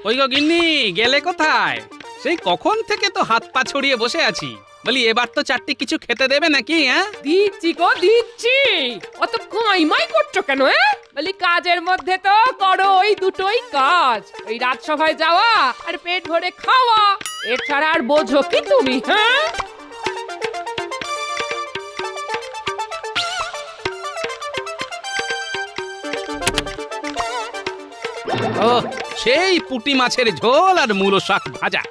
ওই গো গিন্নি, গেলে কোথায়? সেই কখন থেকে তো হাত পা ছড়িয়ে বসে আছি। বলি এবার তো চারটি কিছু খেতে দেবে নাকি? হ্যাঁ, দিচ্ছি গো দিচ্ছি। অত কাইমাই করছো কেন? বলি কাজের মধ্যে তো করো ওই দুটোই কাজ, ওই রাজসভায় যাওয়া আর পেট ভরে খাওয়া। এছাড়া আর বোঝো কি তুমি? হ্যাঁ, ও সেই পুঁটি মাছের ঝোল আর মূলো শাক ভাজা।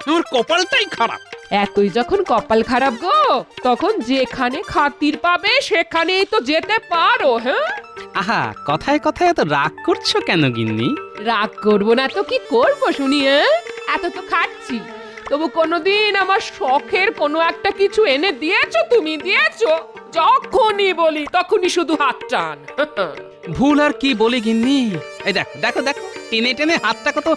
আমার কপালটাই খারাপ। এতই যখন কপাল খারাপ গো, তখন যেখানে খাতির পাবে সেখানেই তো যেতে পারো। হ্যাঁ, আহা, কথায় কথায় এত রাগ করছো কেন গিন্নি? রাগ করবো না তো কি করবো শুনি? এত তো খাচ্ছি, তবু কোনোদিন আমার শখের কোনো একটা কিছু এনে দিয়েছো? তুমি দিয়েছো? যখনই বলি তখনই শুধু হাত টান। ভুল আর কি বলি গিন্নি? এই দেখো দেখো দেখো, টেনে টেনে হাতটা কত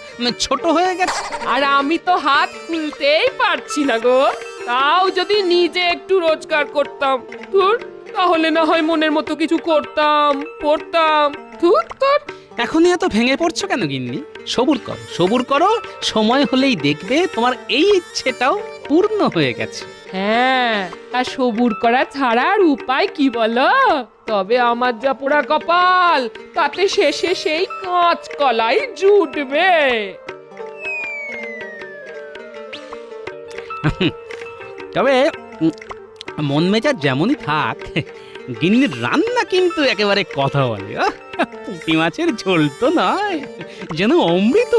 ছোট হয়ে গেছে। আর আমি তো হাত খুলতেই পারছি না গো। তাও যদি নিজে একটু রোজগার করতাম, ধুর, তাহলে না হয় মনের মতো কিছু করতাম, পড়তাম। ধুর তোর। এখনই এত ভেঙে পড়ছো কেন গিন্নি? সবুর করো, সবুর করো, সময় হলেই দেখবে তোমার এই ইচ্ছেটাও পূর্ণ হয়ে গেছে। হ্যাঁ, আর সবুর করা ছাড়া আর উপায় কি বলো? তবে আমার যা পোড়া কপাল, তাতে শেষে সেই কাঁচ কলাই জুটবে। তবে মন মেজাজ যেমনই থাক, গিন্নির রান্না কিন্তু একেবারে কথা বলে। পুঁটি মাছের ঝোল তো নয়, যেন অমৃত।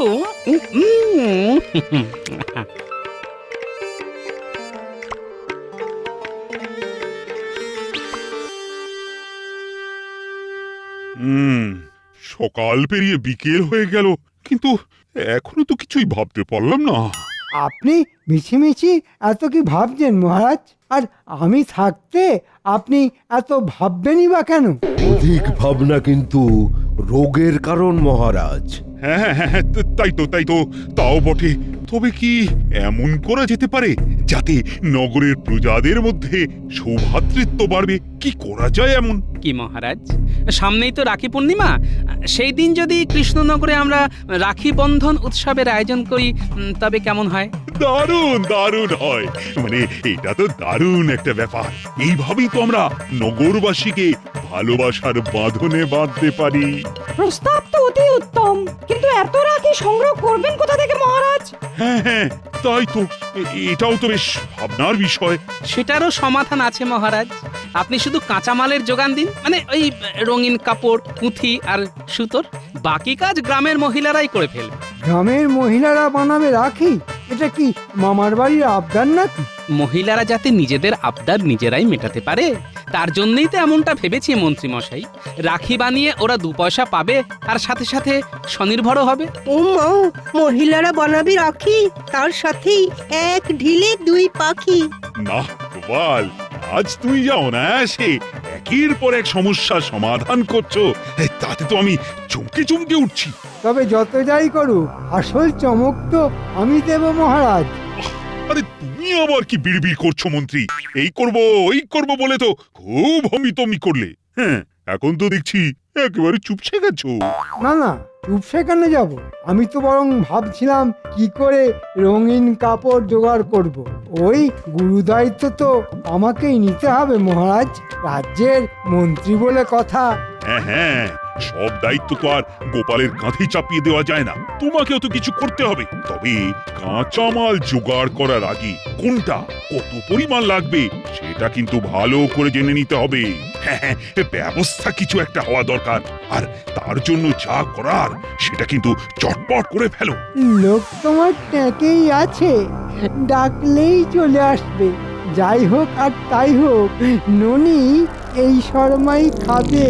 হুম, সকাল পেরিয়ে বিকেল হয়ে গেল, কিন্তু এখনো তো কিছুই ভাবতে পারলাম না। আপনি মিছিমিছি এত কি ভাবছেন মহারাজ? আর আমি থাকতে আপনি এত ভাববেনই বা কেন? অধিক ভাবনা কিন্তু রোগের কারণ মহারাজ। হ্যাঁ হ্যাঁ হ্যাঁ, তাই তো তাও বটে। তবে কি এমন করা যেতে পারে যাতে নগরের প্রজাদের মধ্যে সৌভ্রাতৃত্ব বাড়বে? কি করা যায় এমন? কি মহারাজ, সামনেই তো রাখি পূর্ণিমা। সেই দিন যদি কৃষ্ণনগরে আমরা রাখি বন্ধন উৎসবের আয়োজন করি, তবে কেমন হয়? দারুণ দারুণ হয়। মানে এটা তো দারুণ একটা ব্যাপার। এইভাবেই তো আমরা নগরবাসীকে ভালোবাসার বাঁধনে বাঁধতে পারি। প্রস্তাব তো অতি উত্তম, কিন্তু এত রাখি সংগ্রহ করবেন কোথা থেকে মহারাজ? হ্যাঁ হ্যাঁ, তাই তো। এটাও তো বেশ ভাবনার বিষয়। সেটারও সমাধান আছে মহারাজ। আপনি শুধু কাঁচামালের যোগান দিন, মানে ওই রঙিন কাপড়, পুঁথি আর সুতোর। বাকি কাজ গ্রামের মহিলারাই করে ফেলবে। গ্রামের মহিলারা বানাবে রাখি? এটা কি মামার বাড়ির আবদার নাকি? মহিলারা যাতে নিজেদের আবদার নিজেরাই মেটাতে পারে, তার জন্যই তো এমনটা ভেবেছি মন্ত্রী মশাই। রাখি বানিয়ে ওরা 2 পয়সা পাবে, আর সাথে সাথে স্বনির্ভরও হবে। ও মা, মহিলারা বানাবে রাখি, তার সাথেই এক ঢিলে 2 পাখি। না গোপাল, আজ তুই যা অনায়াসে একের পর এক সমস্যার সমাধান করছো, তাতে তো আমি চমকে চমকে উঠছি। তবে যত যাই করুক, আসল চমক তো আমি দেব মহারাজ। আরে তুমি আবার কি বিড়বিড় করছো মন্ত্রী? এই করব ওই করব বলে তো খুব হমিতমি করলে। হ্যাঁ, এখন তো দেখছি একেবারে চুপসে গেছো। না না, চুপ সেখানে যাব? আমি তো বরং ভাবছিলাম কি করে রঙিন কাপড় জোগাড় করব। ওই গুরু দায়িত্ব তো আমাকেই নিতে হবে মহারাজ। রাজ্যের মন্ত্রী বলে কথা। হ্যাঁ হ্যাঁ, সব দায়িত্ব তো আর গোপালের কাঁধে চাপিয়ে দেওয়া যায় না। তোমাকেও তো কিছু করতে হবে। তবে কাঁচামাল জোগাড় করার আগে কোনটা কত পরিমাণ লাগবে সেটা কিন্তু ভালো করে জেনে নিতে হবে। হ্যাঁ হ্যাঁ, ব্যবস্থা কিছু একটা হওয়া দরকার। আর তার জন্য যা করার সেটা কিন্তু চটপট করে ফেলো। লোক তোমার ট্যাঁকেই আছে, ডাকলেই চলে আসবে। যাই হোক আর তাই হোক, ননি এই শর্মাই খাবে।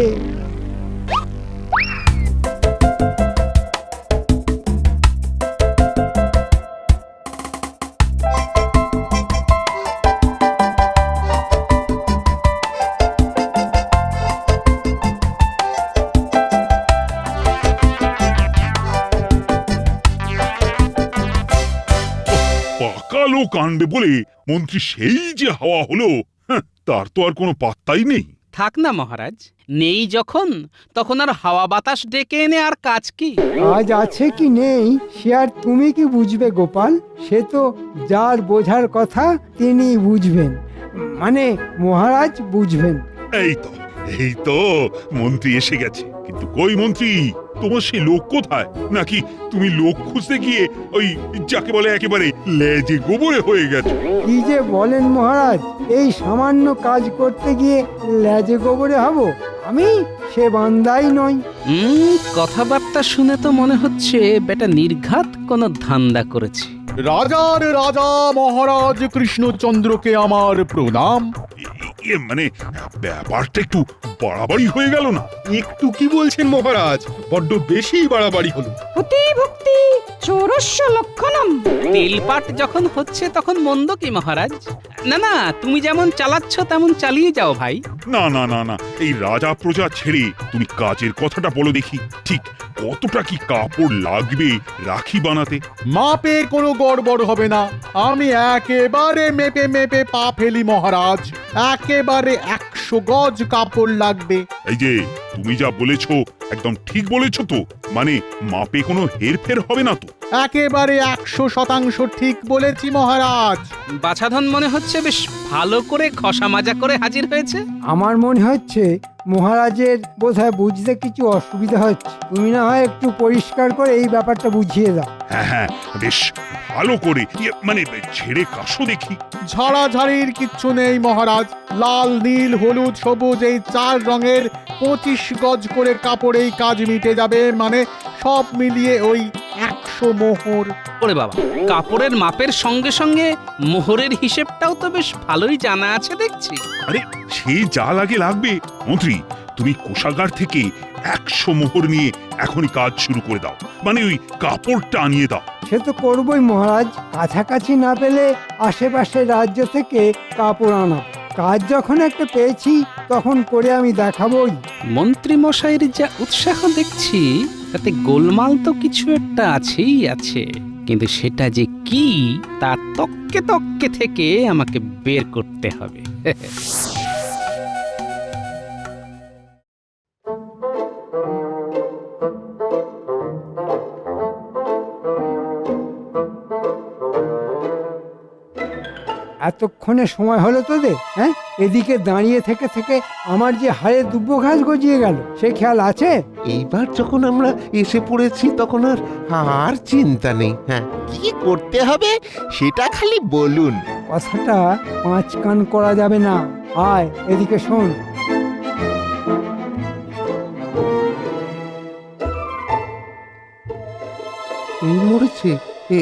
পাকালো কাণ্ডে বলে মন্ত্রী সেই যে হাওয়া হলো, তার তো আর কোনো পাত্তাই নেই। থাক না মহারাজ, নেই যখন তখন আর হাওয়া বাতাস ডেকে এনে আর কাজ কি? আজ আছে কি নেই সে আর তুমি কি বুঝবে গোপাল? সে তো যার বোঝার কথা তিনি বুঝবেন, মানে মহারাজ বুঝবেন। এই তো মন্ত্রী এসে গেছে। কিন্তু কই মন্ত্রী, তোমার সেই লোক কোথায়? নাকি তুমি লোক খুঁজতে গিয়ে ওই যাকে বলে একেবারে লেজে গোবরে হয়ে গেছো? কি যে বলেন মহারাজ, এই সামান্য কাজ করতে গিয়ে লেজে গোবরে হব? আমি সে বান্দাই নই। কথাবার্তা শুনে তো মনে হচ্ছে বেটা নির্ঘাত কোনো ধান্দা করেছে। রাজার রাজা মহারাজ কৃষ্ণচন্দ্রকে আমার প্রণাম। মানে ব্যাপারটা একটু বাড়াবাড়ি হয়ে গেল না? একটু কি বলছেন মহারাজ, বড্ড বেশি বাড়াবাড়ি হলো। ভক্তি চোরস্য লক্ষণম। তেলপাট যখন হচ্ছে তখন মন্দ কি মহারাজ? না না, তুমি যেমন চালাচ্ছ তেমন চালিয়ে যাও ভাই। না না না না, এই রাজা প্রজা ছেড়ে তুমি কাজের কথাটা বলো দেখি। ঠিক কতটা কি কাপড় লাগবে রাখি বানাতে? মাপের কোনো গড়বড় হবে না, আমি একেবারে মেপে মেপে পা ফেলি মহারাজ। একেবারে 100 গজ কাপড় লাগবে। এই যে তুমি যা বলেছো একদম ঠিক বলেছো তো? মানে মাপে কোনো হেরফের হবে না তো? একেবারে 100% ঠিক বলেছি মহারাজ। বাছাধন মনে হচ্ছে বেশ ভালো করে ঘষা মাজা করে হাজির হয়েছে। আমার মনে হচ্ছে মহারাজের বোধহয় বুঝতে কিছু অসুবিধা হচ্ছে। তুমি না হয় একটু পরিষ্কার করে এই ব্যাপারটা বুঝিয়ে দাও। হ্যাঁ হ্যাঁ, বেশ ভালো করে মানে ছেড়ে কাশো দেখি। ঝাড়াঝাড়ির কিচ্ছু নেই মহারাজ। লাল নীল হলুদ সবুজ এই 4 রঙের 25 গজ করে কাপড়েই কাজ মিটে যাবে। মানে সব মিলিয়ে ওই 100 মোহর। ওরে বাবা, কাপড়ের মাপের সঙ্গে সঙ্গে মোহরের হিসেবটাও তো বেশ ভালোই জানা আছে দেখছি। আরে সে যা লাগে লাগবে। মন্ত্রী, তুমি কোষাগার থেকে 100 মোহর নিয়ে এখনই কাজ শুরু করে দাও। মানে ওই কাপড়টা আনিয়ে দাও। সে তো করবই মহারাজ, কাছাকাছি না পেলে আশেপাশের রাজ্য থেকে কাপড় আনা। কাজ যখন একটা পেয়েছি তখন করে আমি দেখাবই। মন্ত্রী মশাইয়ের যা উৎসাহ দেখছি, তাতে গোলমাল তো কিছু একটা আছেই আছে, কিন্তু সেটা যে কি তা তককে তককে থেকে আমাকে বের করতে হবে। এতক্ষণে সময় হলো তোদের? হ্যাঁ, এদিকে দাঁড়িয়ে থেকে থেকে আমার যে হাড়ে দুব্বো ঘাস গজিয়ে গেল, সে খেয়াল আছে? এইবার যখন আমরা এসে পড়েছি তখন আর চিন্তা নেই। হ্যাঁ, কি করতে হবে সেটা খালি বলুন। কথাটা 5 কান করা যাবে না। আয় এদিকে শোন। এই মরেছে, এ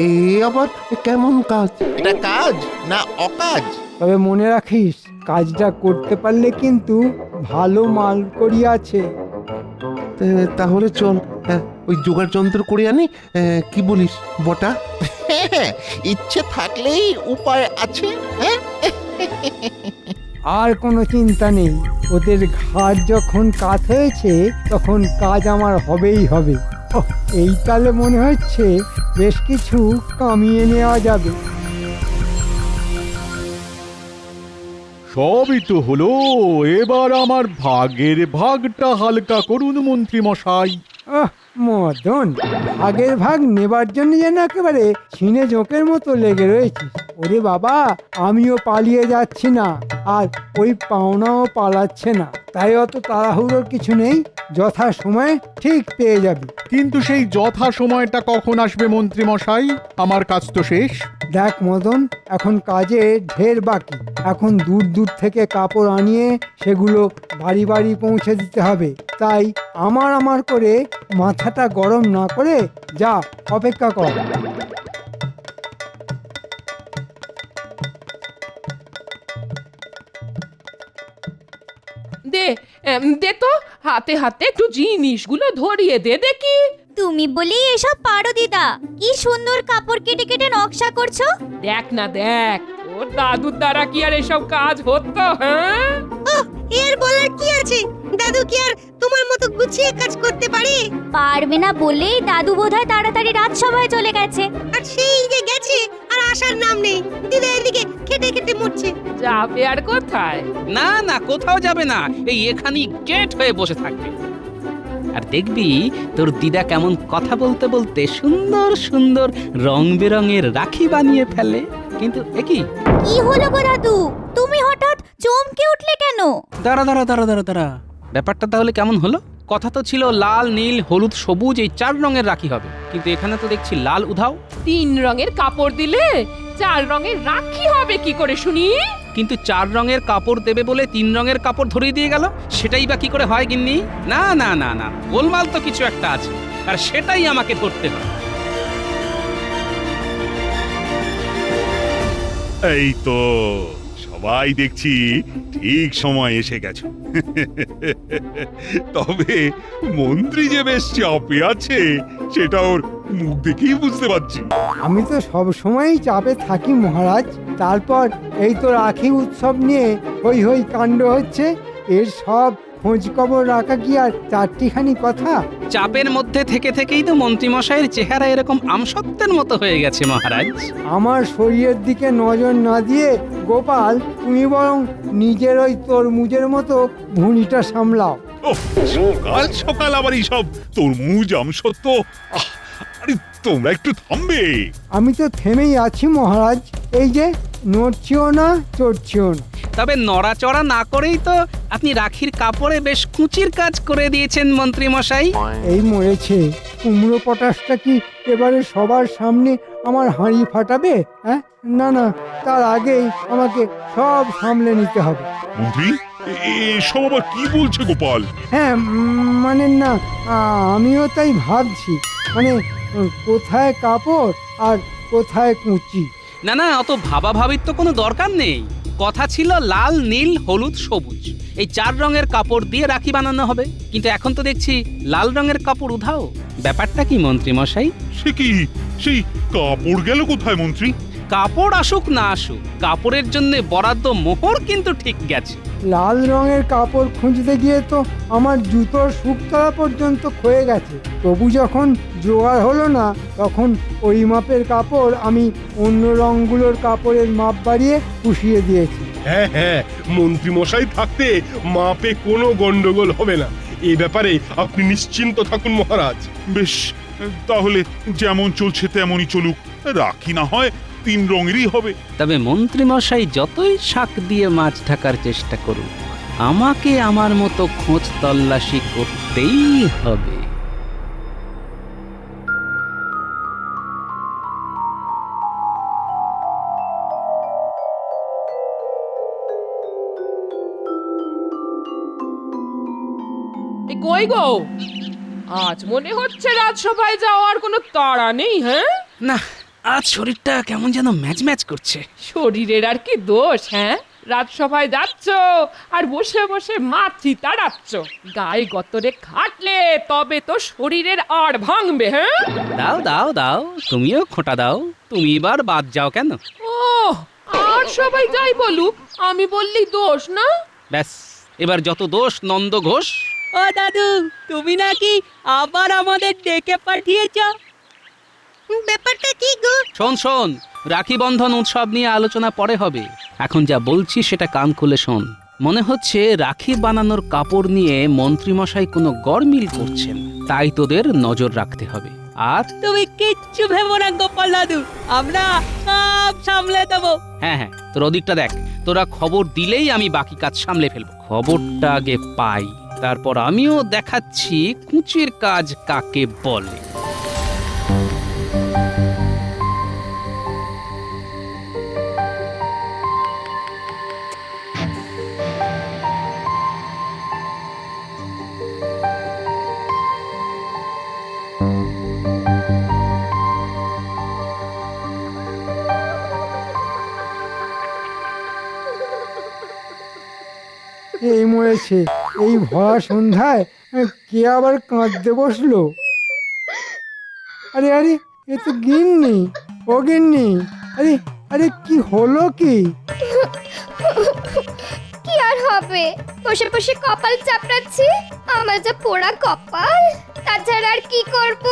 আবার কেমন কাজ? এটা কাজ না অকাজ? তবে মনে রাখিস, কাজটা করতে পারলে কিন্তু ভালো মাল করি আছে। তাহলে চল, ওই জোগাড় যন্ত্র করে আনি। কি বলিস বটা? হ্যাঁ, ইচ্ছে থাকলেই উপায় আছে। হ্যাঁ, আর কোনো চিন্তা নেই, ওদের ঘাট যখন কাত হয়েছে তখন কাজ আমার হবেই হবে। ওহ, এই তালে মনে হচ্ছে বেশ কিছু কামিয়ে নেওয়া যাবে। সবই তো হলো, এবার আমার ভাগের ভাগটা হালকা করুন মন্ত্রী মশাই। মদন, ভাগের ভাগ নেবার জন্য যেন একেবারে ছিনে জোঁকের মতো লেগে রয়েছিস। ওরে বাবা, আমিও পালিয়ে যাচ্ছি না, আর ওই পাওনাও পালাচ্ছে না। তাই অত তাড়াহুড়োর কিছু নেই, যথা সময়ে ঠিক পেয়ে যাবি। কিন্তু সেই যথা সময়টা কখন আসবে মন্ত্রী মশাই? আমার কাজ তো শেষ। দেখ মদন, এখন কাজে ঢের বাকি। এখন দূর দূর থেকে কাপড় আনিয়ে সেগুলো বাড়ি বাড়ি পৌঁছে দিতে হবে। তাই আমার করে মাথাটা গরম না করে যা, অপেক্ষা কর। দে দে তো, হাতে হাতে একটু জিনিসগুলো ধরিয়ে দে দেখি। তুমি বলি এসব পারো দিদা, কি সুন্দর কাপড় কেটে কেটে নকশা করছো। দেখ না দেখ, ওর দাদুর দ্বারা কি আর এসব কাজ হতো? হ্যাঁ, এর বলার কি আছে? দাদু কি আর তোমার মতো গুছিয়ে কাজ করতে পারে? পারবে না বলেই দাদু বোধহয় তাড়াতাড়ি রাজসভায় চলে গেছে। আর সেই যে গেছে আর আসার নাম নেই। দিদা এদিকে খেটে খেটে মরছে। যাবে আর কোথায়? না না, কোথাও যাবে না, এই এখানেই গেট হয়ে বসে থাকবে। আর দেখবি তোর দিদা কেমন কথা বলতে বলতে সুন্দর সুন্দর রং বেরঙের রাখি বানিয়ে ফেলে। কিন্তু একই কি হলো গো দাদু, তুমি হঠাৎ চমকে উঠলে কেন? দাঁড়া দাঁড়া দাঁড়া দাঁড়া দাঁড়া, ব্যাপারটা তাহলে কেমন হলো? কথা তো ছিল লাল নীল হলুদ সবুজ এই 4 রঙের রাখি হবে, কিন্তু এখানে তো দেখছি লাল উধাও। 3 রঙের কাপড় দিলে 4 রঙের রাখি হবে কি করে শুনি? কিন্তু 4 রঙের কাপড় দেবে বলে 3 রঙের কাপড় ধরিয়ে দিয়ে গেল, সেটাই বা কি করে হয় গিন্নি? না না না না, গোলমাল তো কিছু একটা আছে, আর সেটাই আমাকে ধরতে হবে। এই তো সবাই দেখছি ঠিক সময় এসে গেছো। তবে মন্ত্রী যে বেশ চাপে আছে সেটা ওর মুখ দেখেই বুঝতে পারছি। আমি তো সব সময়ই চাপে থাকি মহারাজ। তারপর এই তো রাখি উৎসব নিয়ে হই হই কাণ্ড হচ্ছে। এর সব খোঁজ খবর রাখা কি আর 4টিখানি কথা? চাপের মধ্যে থেকে থেকেই তো মন্ত্রীমশাইয়ের চেহারা এরকম আমসত্ত্বের মতো হয়ে গেছে মহারাজ। আমার শরীরের দিকে নজর না দিয়ে গোপাল, তুমি বরং নিজের ওই তরমুজের মতো ভুঁড়িটা সামলাও। ওহ, সকাল সকাল আবার এইসব তরমুজ আমসত্ত্ব। আহ, আরে তোমরা একটু থামবে। আমি তো থেমেই আছি মহারাজ, এই যে নড়ছিও না চড়ছিও না। তবে নড়াচড়া না করেই তো আপনি রাখির কাপড়ে বেশ কুচির কাজ করে দিয়েছেন মন্ত্রীমশাই। এই মরেছে, কুমড়ো পটাশটা কি এবারে সবার সামনে আমার হাঁড়ি ফাটাবে? হ্যাঁ, না না, তার আগেই আমাকে সব সামলে নিতে হবে। মন্ত্রী, এসব আবার কি বলছে গোপাল? হ্যাঁ, মানে না, আমিও তাই ভাবছি, মানে কোথায় কাপড় আর কোথায় কুচি। না না, অত ভাবাভাবির তো কোনো দরকার নেই। কথা ছিল লাল নীল হলুদ সবুজ এই 4 রঙের কাপড় দিয়ে রাখি বানানো হবে, কিন্তু এখন তো দেখছি লাল রঙের কাপড় উধাও। ব্যাপারটা কি মন্ত্রীমশাই? সে কি, সেই কাপড় গেল কোথায় মন্ত্রী? কাপড় আসুক না আসুক, কাপড়ের জন্য বরাদ্দ মোহর কিন্তু ঠিক গেছে। লাল রঙের কাপড় খুঁজতে গিয়ে তো আমার জুতোর শুকতলা পর্যন্ত ক্ষয়ে গেছে। তবু যখন জোগাড় হলো না, তখন ওই মাপের কাপড় আমি অন্য রঙগুলোর কাপড়ের মাপ বাড়িয়ে পুষিয়ে দিয়েছি। হ্যাঁ হ্যাঁ, মন্ত্রী মশাই থাকতে মাপে কোনো গন্ডগোল হবে না। এই ব্যাপারে আপনি নিশ্চিন্ত থাকুন মহারাজ। বেশ, তাহলে যেমন চলছে তেমনই চলুক। রাখি না হয় 3 রঙেরই হবে। তবে মন্ত্রীমশাই যতই শাক দিয়ে মাছ ঢাকার চেষ্টা করুন, আমাকে আমার মতো খোঁজ তল্লাশি করতেই হবে। এই কই গো? আজ মনে হচ্ছে রাজসভায় যাওয়ার কোনো তাড়া নেই। হ্যাঁ, না, আজ শরীরটা কেমন যেন ম্যাচ ম্যাচ করছে। শরীরের আর কি দোষ? হ্যাঁ, রাজসভায় যাচ্ছ আর বসে বসে মাছি তাড়াচ্ছ। গায়ে গতরে খাটলে তবে তো শরীরের আড় ভাঙবে। হ্যাঁ, দাও দাও দাও, তুমিও খোঁটা দাও। তুমি এবার বাদ যাও কেন? ও, আর সবাই যাই বলুক, আমি বললি দোষ না? ব্যাস, এবার যত দোষ নন্দ ঘোষ। ও দাদু, তুমি নাকি আবার আমাদের ডেকে পাঠিয়েছ? ব্যাপারটা কি গো? শোন শোন, রাখি বন্ধন উৎসব নিয়ে আলোচনা পরে হবে। এখন যা বলছি সেটা কান খুলে শোন। মনে হচ্ছে রাখি বানানোর কাপড় নিয়ে মন্ত্রীমশাই কোনো গড়মিল করছেন, তাই তোদের নজর রাখতে হবে। আর তুমি কিচ্ছু ভেবো না গোপাল দাদু, আমরা সব সামলে দেবো। হ্যাঁ হ্যাঁ, তোর ওদিকটা দেখ, তোরা খবর দিলেই আমি বাকি কাজ সামলে ফেলবো। খবরটা আগে পাই, তারপর আমিও দেখাচ্ছি কুচির কাজ কাকে বলে। এই মরেছে, এই ভরা সন্ধ্যায় কে আবার কাঁদতে বসলো? আরে আরে, এ তো গিন্নি। ও গিন্নি, আরে আরে, কি হলো কি? কি আর হবে? বসে বসে কপাল চাপড়াচ্ছি, আমার যা পোড়া কপাল। তাছাড়া আর কি করব?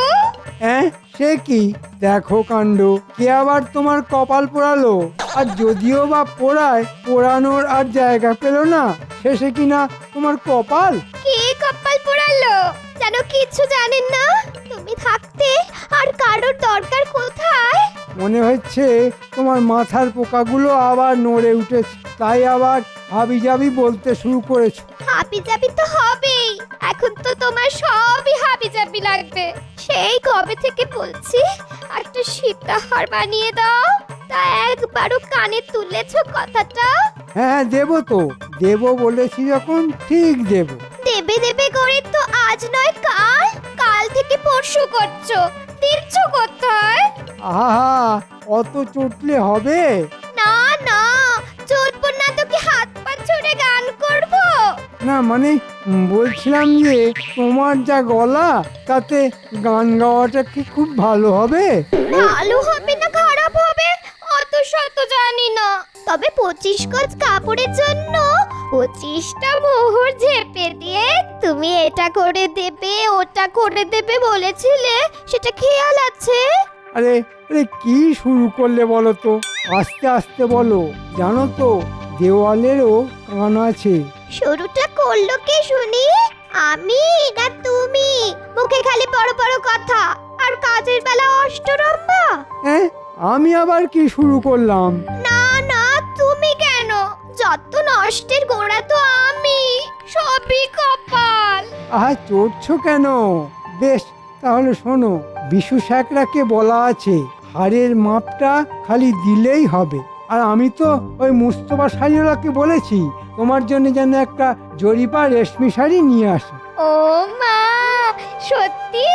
হ্যাঁ, সে কি? দেখো কাণ্ড, কে আবার তোমার কপাল পোড়ালো? আর যদিও বা পোড়ায়, পোড়ানোর আর জায়গা পেল না, শেষে কিনা তোমার কপাল। কে কপাল পোড়ালো? যেন কিছু জানেন না। তুমি থাকতে আর কারোর দরকার কোথায়? মনে হচ্ছে তোমার মাথার পোকাগুলো আবার নড়ে উঠেছে, তাই আবার হাবিজাবি বলতে শুরু করেছো। হাবিজাবি তো হবেই। এখন তো তোমার সবই হাবিজাবি লাগবে। সেই কবে থেকে বলছি একটা সীতাহার বানিয়ে দাও, তা একবারও কানে তুলেছো কথাটা? হ্যাঁ, দেবো তো, দেবো বলেছি যখন ঠিক দেবো। দেবে দেবে করে তো আজ নয় কাল, কাল থেকে পরশু করছো। দিচ্ছ কোথায়? আহা, অত চটলে হবে? না না, চটবো না তো কি হাত পা ছুড়ে গান করবো? না মানে বলছিলাম যে তোমার যা গলা, তাতে গান গাওয়াটা কি খুব ভালো হবে? ভালো হবে না খারাপ হবে অত শত জানি না, তবে 25 গজ কাপড়ের জন্য 25টা মোহর ঝেপে দিয়ে তুমি এটা করে দেবে ওটা করে দেবে বলেছিলে, সেটা খেয়াল আছে? আরে আরে কি শুরু করলে বলো তো? আস্তে আস্তে বলো, জানো তো দেওয়ালেরও কান আছে। শুরুটা করলো কে শুনি? আমি না তুমি? মুখে খালি বড় বড় কথা আর কাজের বেলা অষ্টরম্ভা। হ্যাঁ, আমি আবার কি শুরু করলাম? না না, তুমি কেন? যত নষ্টের গোড়া তো আমি, সবই কপাল। আহা, চড়ছো কেন? বেশ, তাহলে শোনো, বিশু স্যাকরাকে বলা আছে হাড়ের মাপটা খালি দিলেই হবে। আর আমি তো ওই মুস্তফা শাড়িওয়ালাকে বলেছি তোমার জন্য যেন একটা জরিপা রেশমি শাড়ি নিয়ে আসে। ও মা, সত্যি?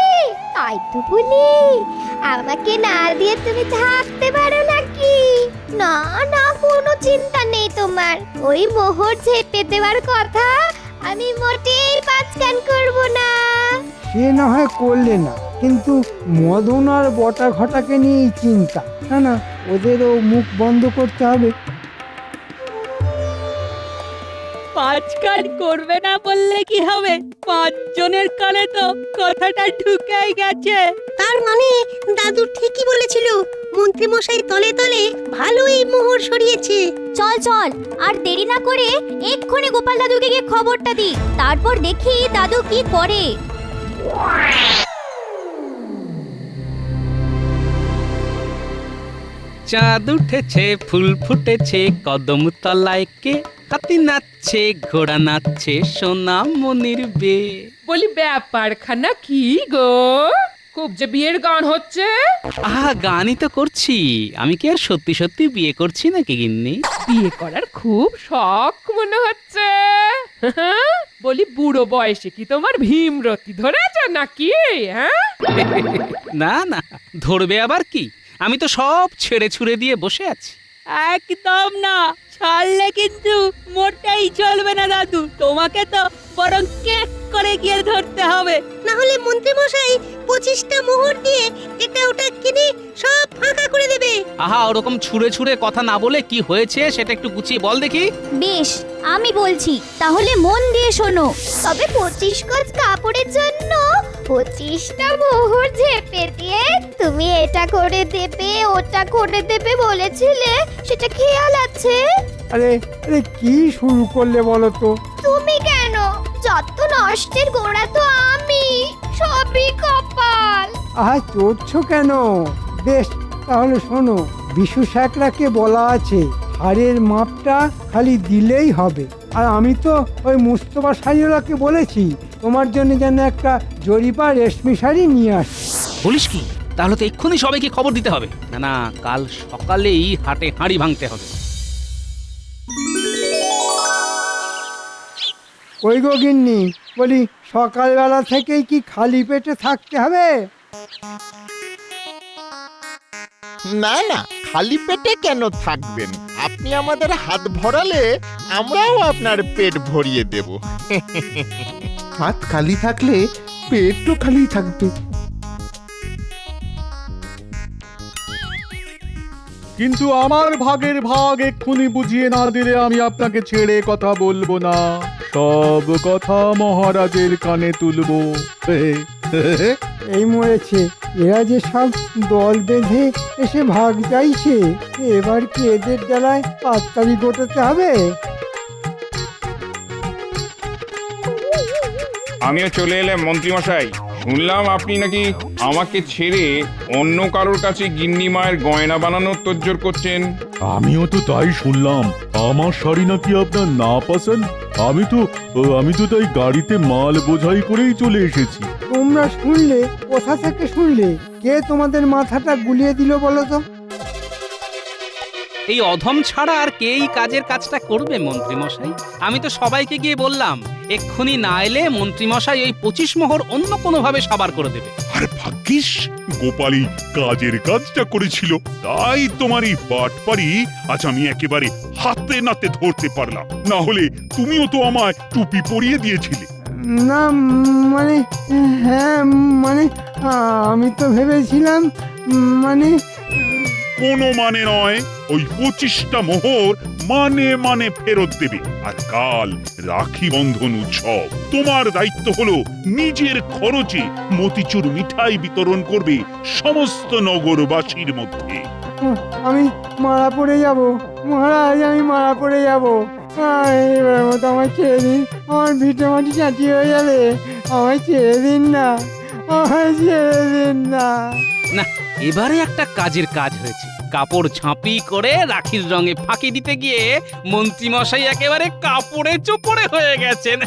তাই তো বলি, আমাকে না দিয়ে তুমি থাকতে পারো নাকি? না না, কোনো চিন্তা নেই তোমার। ওই মোহর ঝেপে দেওয়ার কথা আমি মোটেই পাঁচকান করব না। সে না হয় করলে না, কিন্তু মদন আর বটা ঘটাকে নিয়েই চিন্তা। না না, ওদেরও মুখ বন্ধ করতে হবে। 5 কান করবে না বললে কি হবে? 5 জনের কানে তো কথাটা ঢুকেই গেছে। তার মানে দাদু ঠিকই বলেছিল, মন্ত্রী মশাই তলে তলে ভালোই মোহর সরিয়েছে। চল চল, আর দেরি না করে এক্ষুনি গোপাল দাদুকে গিয়ে খবরটা দি, তারপর দেখি দাদু কি করে। চাঁদ উঠেছে, ফুল ফুটেছে, কদম তলায় কে, হাতি নাচছে, ঘোড়া নাচছে, সোনা মনির বে। বলি ব্যাপারখানা কি গো? খুব যে বিয়ের গান হচ্ছে। আহা, গানই তো করছি। আমি কি আর সত্যি সত্যি বিয়ে করছি নাকি গিন্নি? বিয়ে করার খুব শখ মনে হচ্ছে। বলি বুড়ো বয়সে কি তোমার ভীমরতি ধরেছ নাকি? হ্যাঁ, না না, ধরবে আবার কি? আমি তো সব ছেড়ে ছুড়ে দিয়ে বসে আছি। একদম না, ছাড়লে কিন্তু মোটেই চলবে না দাদু। তোমাকে তো বরং কেক করে গিয়ে ধরতে হবে। না হলে মন্ত্রী মশাই 25টা মোহর দিয়ে এটা ওটা কিনে সব ফাঁকা করে দেবে। আহা, ওরকম ছুঁড়ে ছুঁড়ে কথা না বলে কি হয়েছে সেটা একটু গুছিয়ে বল দেখি। বেশ, আমি বলছি, তাহলে মন দিয়ে শোনো। তবে 25 গজ কাপড়ের জন্য 25টা মোহর ঝেপে দিয়ে তুমি এটা করে দেবে ওটা করে দেবে বলেছিলে, সেটা খেয়াল আছে? আরে আরে কি শুরু করলে বলো তো? তুমি কেন? যত নষ্টের গোড়া তো আমি, সবই কপাল। আহা, চড়ছো কেন? বেশ, তাহলে শোনো, বিশু স্যাকরাকে বলা আছে হাড়ের মাপটা খালি দিলেই হবে। আর আমি তো ওই মুস্তফা শাড়িওয়ালাকে বলেছি তোমার জন্য যেন একটা জরিপা রেশমি শাড়ি নিয়ে আসে। বলিস কি? তাহলে তো এক্ষুনি সবাইকে খবর দিতে হবে। না না, কাল সকালেই হাটে হাঁড়ি ভাঙতে হবে। ওই গো গিন্নি, বলি সকালবেলা থেকেই কি খালি পেটে থাকতে হবে? না না, খালি পেটে কেন থাকবেন? আপনি আমাদের হাত ভরালে আমরাও আপনার পেট ভরিয়ে দেব। হাত খালি থাকলে পেটও খালি থাকবে। কিন্তু আমার ভাগের ভাগ এক্ষুনি বুঝিয়ে না দিলে আমি আপনাকে ছেড়ে কথা বলবো না, সব কথা মহারাজের কানে তুলবো। এই মরেছে, এরা যে সব দল বেঁধে এসে ভাগ চাইছে, এবার কি এদের জ্বালায় পাঁচতারি গোটাতে হবে? আমিও চলে এলাম মন্ত্রীমশাই। শুনলাম আপনি নাকি আমাকে ছেড়ে অন্য কারোর কাছে গিন্নি মায়ের গয়না বানানোর তোড়জোড় করছেন। আমিও তো তাই শুনলাম। আমার শাড়ি নাকি আপনার না পছন্দ। আমি তো তাই গাড়িতে মাল বোঝাই করেই চলে এসেছি। তোমরা শুনলে? কোথা থেকে শুনলে? কে তোমাদের মাথাটা গুলিয়ে দিল বলো তো? এই অধম ছাড়া আর কে এই কাজের কাজটা করবে মন্ত্রীমশাই? আমি তো সবাইকে গিয়ে বললাম, এক্ষুনি না এলে মন্ত্রীমশাই ওই 25 মোহর অন্য কোনোভাবে সাবার করে দেবে। আর ভাগ্যিস গোপালই কাজের কাজটা করেছিল, তাই তোমার এই বাটপারি আজ আমি একেবারে হাতে নাতে ধরতে পারলাম। না হলে তুমিও তো আমায় টুপি পরিয়ে দিয়েছিলে। না মানে, হ্যাঁ মানে, আমি তো ভেবেছিলাম মানে। কোনো মানে নয়, ওই 25টা মোহর মানে ফেরত দেবে। আর কাল রাখি বন্ধন উৎসব, তোমার দায়িত্ব হলো নিজের খরচে মতিচুর মিঠাই বিতরণ করবে সমস্ত নগরবাসীর মধ্যে। আমি মারা পড়ে যাব মহারাজ, আমি মারা পড়ে যাব। এবার মতো আমায় ছেড়ে দিন, আমার ভিটে মাটি চাঁটি হয়ে যাবে। আমায় ছেড়ে দিন না, আমায় ছেড়ে দিন না। না, এবারে একটা কাজের কাজ হয়েছে। কাপড় ঝাঁপি করে রাখির রঙে ফাঁকি দিতে গিয়ে মন্ত্রীমশাই একেবারে কাপড়ে চোপড়ে হয়ে গেছেন।